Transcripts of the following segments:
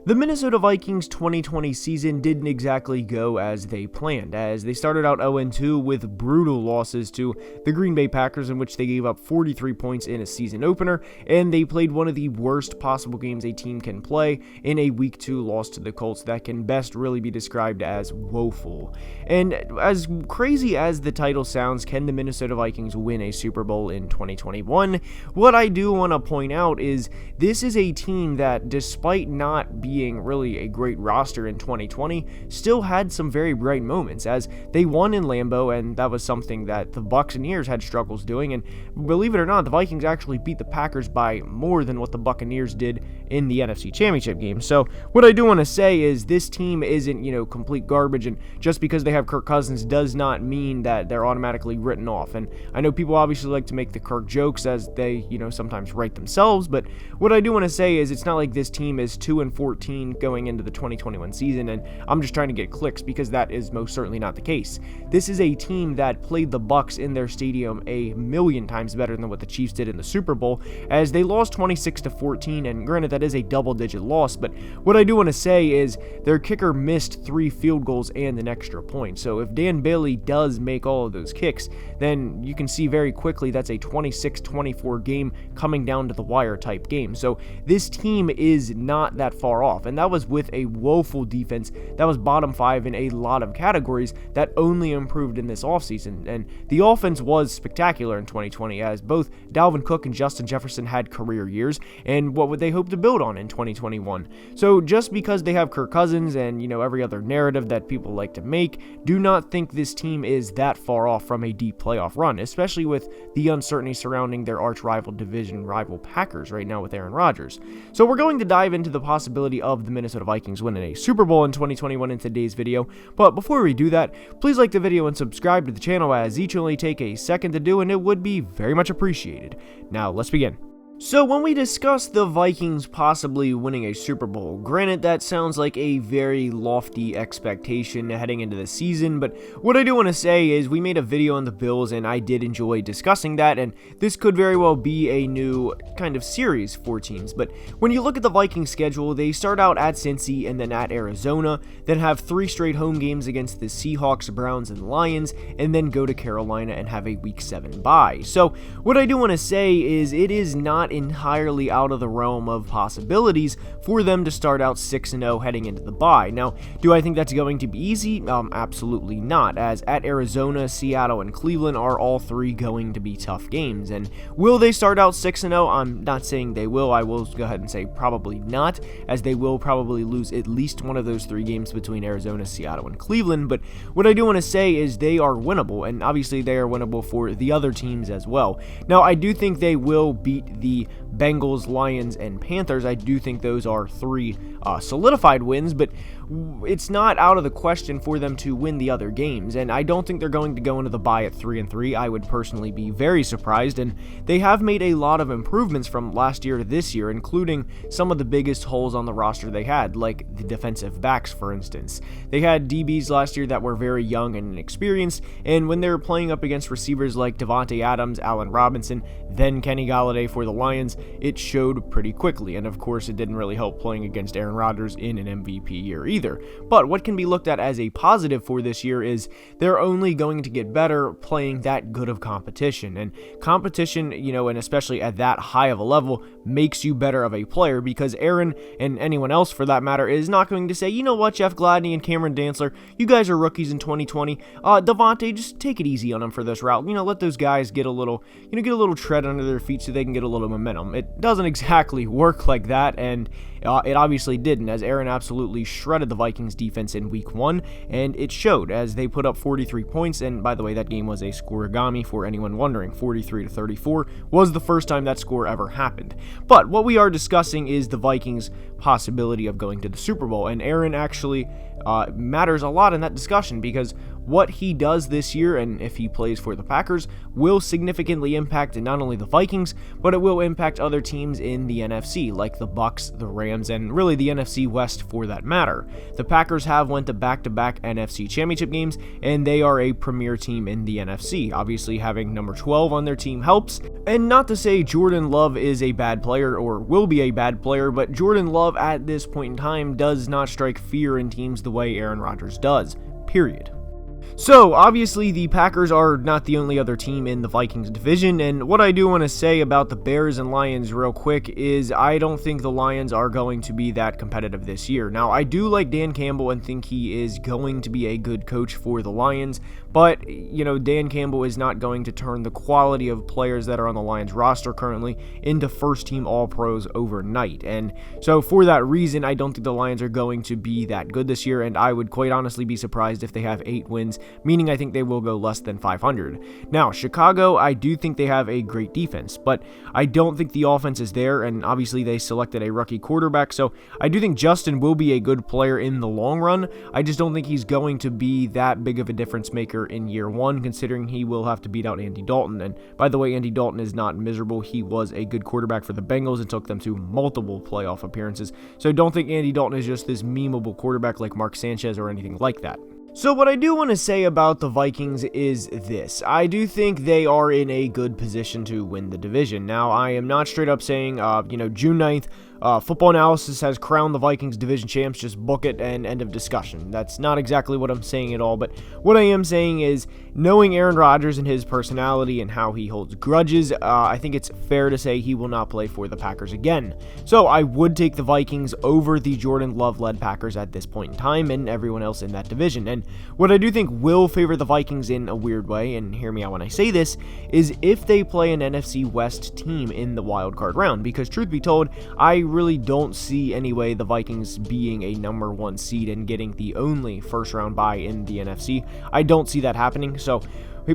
The Minnesota Vikings 2020 season didn't exactly go as they planned, as they started out 0-2 with brutal losses to the Green Bay Packers, in which they gave up 43 points in a season opener, and they played one of the worst possible games a team can play in a Week 2 loss to the Colts that can best really be described as woeful. And as crazy as the title sounds, can the Minnesota Vikings win a Super Bowl in 2021? What I do want to point out is this is a team that, despite not being really a great roster in 2020, still had some very bright moments, as they won in Lambeau, and that was something that the Buccaneers had struggles doing. And believe it or not, the Vikings actually beat the Packers by more than what the Buccaneers did in the NFC Championship game. So what I do want to say is this team isn't, complete garbage, and just because they have Kirk Cousins does not mean that they're automatically written off. And I know people obviously like to make the Kirk jokes, as they, sometimes write themselves, but what I do want to say is it's not like this team is 2-14 going into the 2021 season, and I'm just trying to get clicks, because that is most certainly not the case. This is a team that played the Bucs in their stadium a million times better than what the Chiefs did in the Super Bowl, as they lost 26-14, and granted that is a double-digit loss, but what I do want to say is their kicker missed 3 field goals and an extra point. So if Dan Bailey does make all of those kicks, then you can see very quickly that's a 26-24 game coming down to the wire type game. So this team is not that far off, and that was with a woeful defense that was bottom 5 in a lot of categories that only improved in this offseason. And the offense was spectacular in 2020, as both Dalvin Cook and Justin Jefferson had career years, and what would they hope to build on in 2021? So just because they have Kirk Cousins and every other narrative that people like to make, do not think this team is that far off from a deep playoff run, especially with the uncertainty surrounding their arch rival, division rival Packers right now with Aaron Rodgers. So we're going to dive into the possibility of the Minnesota Vikings winning a Super Bowl in 2021 in today's video, but before we do that, please like the video and subscribe to the channel, as each only take a second to do, and it would be very much appreciated. Now let's begin. So when we discuss the Vikings possibly winning a Super Bowl, granted that sounds like a very lofty expectation heading into the season, but what I do want to say is we made a video on the Bills, and I did enjoy discussing that, and this could very well be a new kind of series for teams. But when you look at the Vikings schedule, they start out at Cincy and then at Arizona, then have 3 straight home games against the Seahawks, Browns, and Lions, and then go to Carolina and have a Week 7 bye. So what I do want to say is it is not entirely out of the realm of possibilities for them to start out 6-0 heading into the bye. Now, do I think that's going to be easy? Absolutely not, as at Arizona, Seattle, and Cleveland are all 3 going to be tough games. And will they start out 6-0? I'm not saying they will. I will go ahead and say probably not, as they will probably lose at least one of those 3 games between Arizona, Seattle, and Cleveland. But what I do want to say is they are winnable, and obviously they are winnable for the other teams as well. Now, I do think they will beat the Bengals, Lions, and Panthers. I do think those are 3 solidified wins, but it's not out of the question for them to win the other games, and I don't think they're going to go into the bye at 3-3. I would personally be very surprised, and they have made a lot of improvements from last year to this year, including some of the biggest holes on the roster they had, like the defensive backs, for instance. They had DBs last year that were very young and inexperienced, and when they were playing up against receivers like Devontae Adams, Allen Robinson, then Kenny Golladay for the Lions, it showed pretty quickly, and of course it didn't really help playing against Aaron Rodgers in an MVP year either. But what can be looked at as a positive for this year is they're only going to get better playing that good of competition, and competition, and especially at that high of a level, makes you better of a player, because Aaron, and anyone else for that matter, is not going to say, you know what, Jeff Gladney and Cameron Dantzler, you guys are rookies in 2020, Devontae, just take it easy on them for this route, let those guys get a little tread under their feet so they can get a little momentum. It doesn't exactly work like that, and it obviously didn't, as Aaron absolutely shredded the Vikings defense in Week 1, and it showed as they put up 43 points, and by the way, that game was a scoregami for anyone wondering. 43-34 was the first time that score ever happened. But what we are discussing is the Vikings' possibility of going to the Super Bowl, and Aaron actually matters a lot in that discussion, because what he does this year, and if he plays for the Packers, will significantly impact not only the Vikings, but it will impact other teams in the NFC, like the Bucs, the Rams, and really the NFC West for that matter. The Packers have went to back-to-back NFC championship games, and they are a premier team in the NFC. Obviously, having number 12 on their team helps, and not to say Jordan Love is a bad player or will be a bad player, but Jordan Love at this point in time does not strike fear in teams the way Aaron Rodgers does, period. So, obviously, the Packers are not the only other team in the Vikings division, and what I do want to say about the Bears and Lions real quick is I don't think the Lions are going to be that competitive this year. Now, I do like Dan Campbell and think he is going to be a good coach for the Lions, but, Dan Campbell is not going to turn the quality of players that are on the Lions roster currently into first-team All-Pros overnight, and so for that reason, I don't think the Lions are going to be that good this year, and I would quite honestly be surprised if they have 8 wins, meaning I think they will go less than 500. Now, Chicago, I do think they have a great defense, but I don't think the offense is there, and obviously they selected a rookie quarterback, so I do think Justin will be a good player in the long run. I just don't think he's going to be that big of a difference maker in year one, considering he will have to beat out Andy Dalton, and by the way, Andy Dalton is not miserable. He was a good quarterback for the Bengals and took them to multiple playoff appearances, so don't think Andy Dalton is just this memeable quarterback like Mark Sanchez or anything like that. So what I do want to say about the Vikings is this. I do think they are in a good position to win the division. Now, I am not straight up saying, June 9th, Football Analysis has crowned the Vikings division champs, just book it and end of discussion. That's not exactly what I'm saying at all, but what I am saying is, knowing Aaron Rodgers and his personality and how he holds grudges, I think it's fair to say he will not play for the Packers again. So I would take the Vikings over the Jordan Love-led Packers at this point in time and everyone else in that division. And what I do think will favor the Vikings in a weird way, and hear me out when I say this, is if they play an NFC West team in the wild card round, because truth be told, I really don't see any way the Vikings being a number 1 seed and getting the only first round bye in the NFC. I don't see that happening, so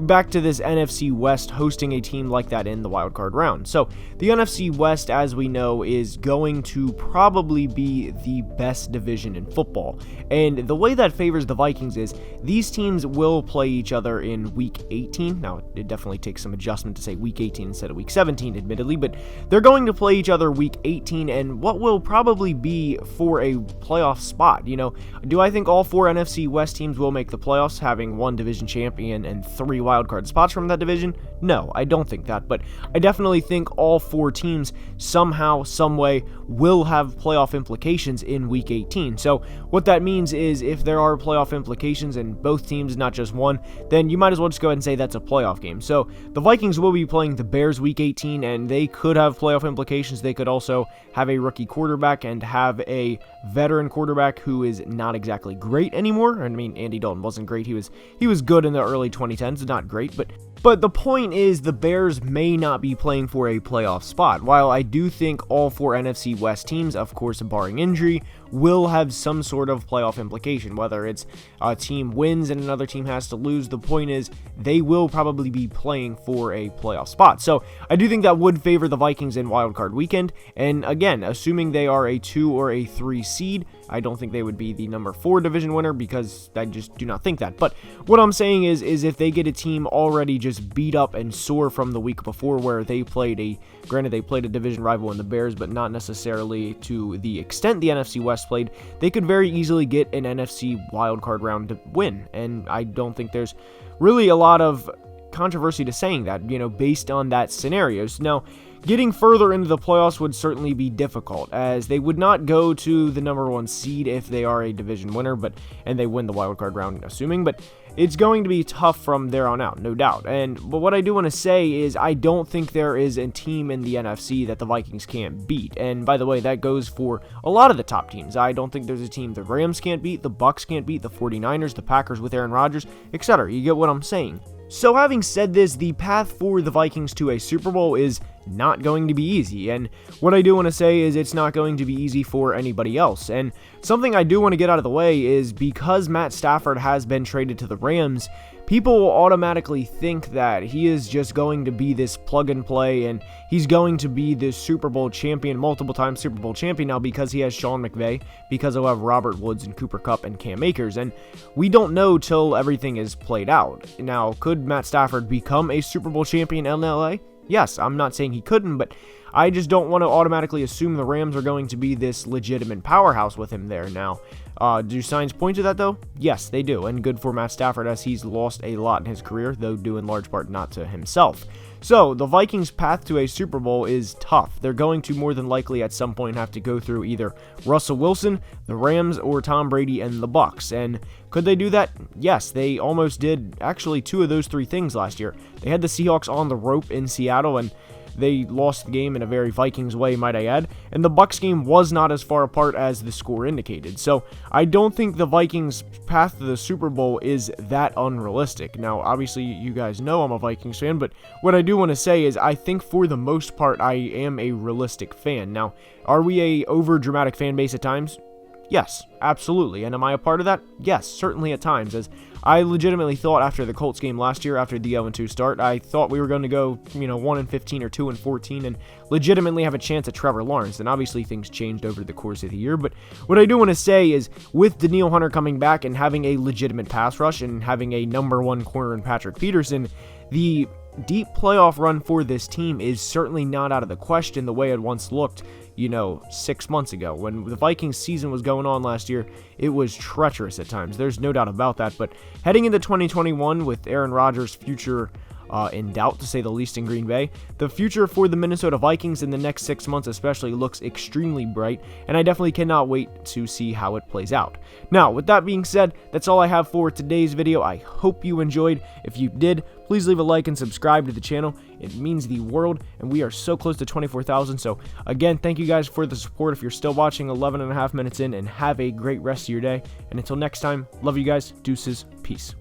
back to this NFC West hosting a team like that in the wildcard round. So the NFC West, as we know, is going to probably be the best division in football. And the way that favors the Vikings is these teams will play each other in week 18. Now, it definitely takes some adjustment to say week 18 instead of week 17, admittedly, but they're going to play each other week 18 and what will probably be for a playoff spot. Do I think all 4 NFC West teams will make the playoffs, having 1 division champion and 3 wildcard spots from that division? No, I don't think that, but I definitely think all 4 teams somehow, someway will have playoff implications in week 18. So what that means is if there are playoff implications in both teams, not just one, then you might as well just go ahead and say that's a playoff game. So the Vikings will be playing the Bears week 18, and they could have playoff implications. They could also have a rookie quarterback and have a veteran quarterback who is not exactly great anymore. I mean, Andy Dalton wasn't great. He was good in the early 2010s, not great, but the point is the Bears may not be playing for a playoff spot. While I do think all 4 NFC West teams, of course barring injury, will have some sort of playoff implication, whether it's a team wins and another team has to lose. The point is they will probably be playing for a playoff spot. So I do think that would favor the Vikings in wildcard weekend, and again, assuming they are a 2 or a 3 seed, I don't think they would be the number 4 division winner because I just do not think that. But what I'm saying is if they get a team already just beat up and sore from the week before where they played a division rival in the Bears, but not necessarily to the extent the NFC West played, they could very easily get an NFC wildcard round to win. And I don't think there's really a lot of controversy to saying that, based on that scenarios. Now, getting further into the playoffs would certainly be difficult, as they would not go to the number 1 seed if they are a division winner, and they win the wildcard round, assuming, but it's going to be tough from there on out, no doubt. But what I do want to say is I don't think there is a team in the NFC that the Vikings can't beat. And by the way, that goes for a lot of the top teams. I don't think there's a team the Rams can't beat, the Bucs can't beat, the 49ers, the Packers with Aaron Rodgers, etc. You get what I'm saying. So having said this, the path for the Vikings to a Super Bowl is not going to be easy, and what I do want to say is it's not going to be easy for anybody else. And something I do want to get out of the way is because Matt Stafford has been traded to the Rams, people will automatically think that he is just going to be this plug and play and he's going to be this Super Bowl champion, multiple time Super Bowl champion now because he has Sean McVay, because he'll have Robert Woods and Cooper Kupp and Cam Akers, and we don't know till everything is played out. Now, could Matt Stafford become a Super Bowl champion in LA? Yes, I'm not saying he couldn't, but I just don't want to automatically assume the Rams are going to be this legitimate powerhouse with him there now. Do signs point to that, though? Yes, they do, and good for Matt Stafford as he's lost a lot in his career, though due in large part not to himself. So, the Vikings' path to a Super Bowl is tough. They're going to more than likely at some point have to go through either Russell Wilson, the Rams, or Tom Brady and the Bucs. And could they do that? Yes, they almost did actually 2 of those 3 things last year. They had the Seahawks on the rope in Seattle, and they lost the game in a very Vikings way, might I add, and the Bucs game was not as far apart as the score indicated. So I don't think the Vikings' path to the Super Bowl is that unrealistic. Now, obviously, you guys know I'm a Vikings fan, but what I do want to say is I think for the most part I am a realistic fan. Now, are we a over-dramatic fan base at times? Yes, absolutely. And am I a part of that? Yes, certainly at times, as I legitimately thought after the Colts game last year, after the 0-2 start, I thought we were going to go, 1-15 or 2-14 and legitimately have a chance at Trevor Lawrence. And obviously things changed over the course of the year. But what I do want to say is with Danielle Hunter coming back and having a legitimate pass rush and having a number 1 corner in Patrick Peterson, the deep playoff run for this team is certainly not out of the question the way it once looked, 6 months ago. When the Vikings season was going on last year, it was treacherous at times. There's no doubt about that. But heading into 2021 with Aaron Rodgers' future in doubt, to say the least, in Green Bay, the future for the Minnesota Vikings in the next 6 months especially looks extremely bright, and I definitely cannot wait to see how it plays out. Now, with that being said, that's all I have for today's video. I hope you enjoyed. If you did, please leave a like and subscribe to the channel. It means the world, and we are so close to 24,000. So again, thank you guys for the support. If you're still watching 11 and a half minutes in, and have a great rest of your day. And until next time, love you guys. Deuces. Peace.